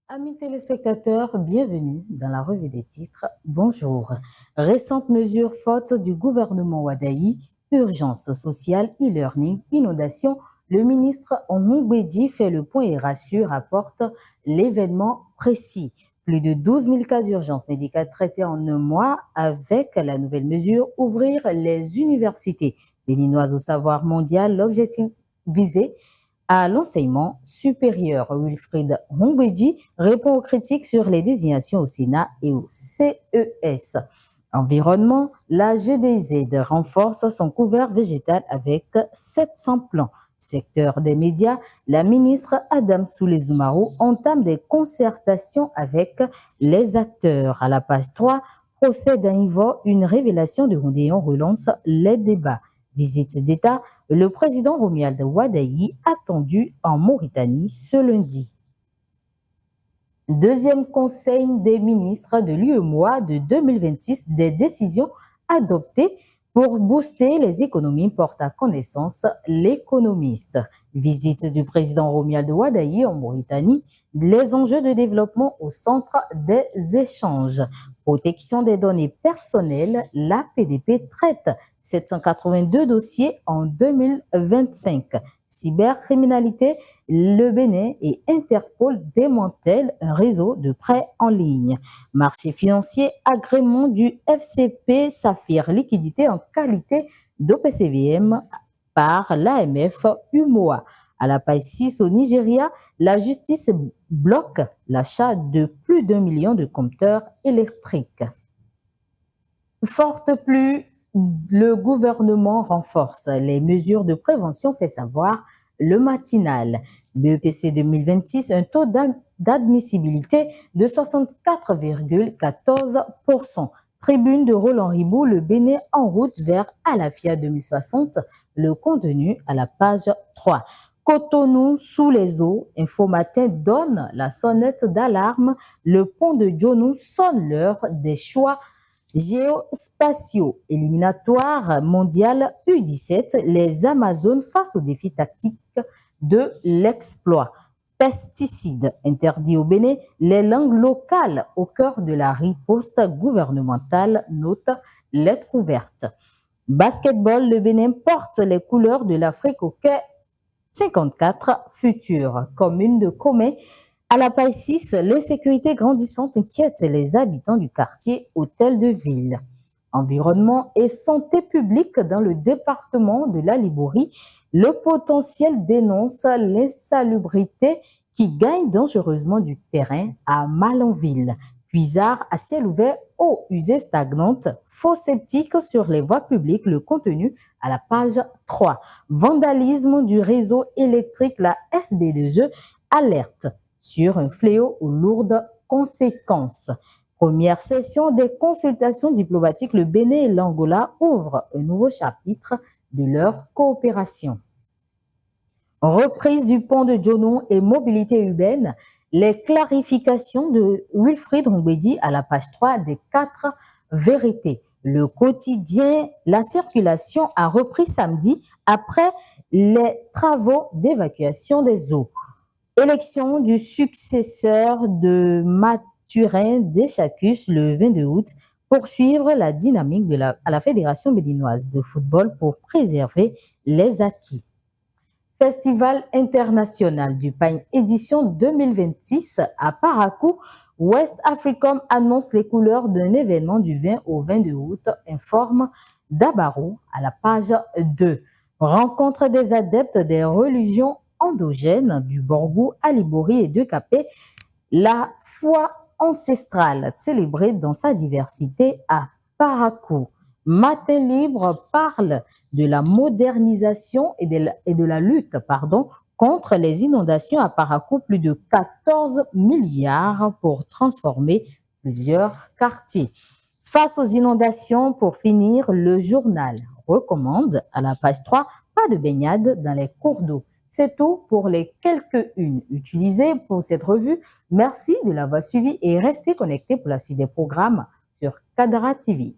Amis téléspectateurs, bienvenue dans la revue des titres. Bonjour. Récentes mesures faute du gouvernement Wadaï, urgence sociale, e-learning, inondation. Le ministre Onmungbedi fait le point et rassure, apporte l'événement précis. Plus de 12 000 cas d'urgence médicale traités en un mois avec la nouvelle mesure, ouvrir les universités béninoises au savoir mondial. L'objectif visé à l'enseignement supérieur. Wilfried Onmungbedi répond aux critiques sur les désignations au Sénat et au CES. Environnement, la GDZ renforce son couvert végétal avec 700 plants. Secteur des médias, la ministre Adam Soulé-Zoumarou entame des concertations avec les acteurs. À la page 3, procès d'Invo, une révélation de Rondéon relance les débats. Visite d'État, le président Romuald Wadaï attendu en Mauritanie ce lundi. Deuxième conseil des ministres de l'UEMOA de 2026, des décisions adoptées pour booster les économies, porte à connaissance l'économiste. Visite du président Romuald Wadaï en Mauritanie, les enjeux de développement au centre des échanges. Protection des données personnelles, la PDP traite 782 dossiers en 2025. Cybercriminalité, le Bénin et Interpol démantèlent un réseau de prêts en ligne. Marché financier, agrément du FCP Saphir, liquidité en qualité d'OPCVM par l'AMF UMOA. À la page 6, au Nigeria, la justice bloque l'achat de plus d'1 million de compteurs électriques. Forte pluie, le gouvernement renforce les mesures de prévention, fait savoir le matinal. BEPC 2026, un taux d'admissibilité de 64,14%. Tribune de Roland Ribou, le Bénin en route vers Alafia 2060. Le contenu à la page 3. Cotonou sous les eaux. Info Matin donne la sonnette d'alarme. Le pont de Djonou sonne l'heure des choix géospatiaux. Éliminatoire mondial U17, les Amazones face aux défis tactiques de l'exploit. Pesticides interdits au Bénin, les langues locales au cœur de la riposte gouvernementale, note lettre ouverte. Basketball, le Bénin porte les couleurs de l'Afrique au quai 54 future commune de Comé. À la page 6, l'insécurité grandissante inquiète les habitants du quartier Hôtel de Ville. Environnement et santé publique dans le département de la Liborie, le potentiel dénonce l'insalubrité qui gagne dangereusement du terrain à Malanville. Puisard à ciel ouvert, eau usée stagnante, faux sceptiques sur les voies publiques, le contenu à la page 3. Vandalisme du réseau électrique, la SB2E alerte sur un fléau aux lourdes conséquences. Première session des consultations diplomatiques, le Bénin et l'Angola ouvrent un nouveau chapitre de leur coopération. Reprise du pont de Djonou et mobilité urbaine, les clarifications de Wilfried Onmungbedi à la page 3 des 4 vérités. Le quotidien, la circulation a repris samedi après les travaux d'évacuation des eaux. Élection du successeur de Mathurin Deschacus le 22 août. Poursuivre la dynamique à la Fédération béninoise de football pour préserver les acquis. Festival international du pain édition 2026 à Parakou. West Africom annonce les couleurs d'un événement du 20 au 22 août, informe Dabarou à la page 2. Rencontre des adeptes des religions endogènes du Borgou, Alibori et de Capé. La foi ancestrale célébrée dans sa diversité à Parakou. Matin Libre parle de la modernisation et de la lutte contre les inondations à Parakou, plus de 14 milliards pour transformer plusieurs quartiers. Face aux inondations, pour finir, le journal recommande à la page 3, pas de baignade dans les cours d'eau. C'est tout pour les quelques-unes utilisées pour cette revue. Merci de l'avoir suivi et restez connectés pour la suite des programmes sur Kadara TV.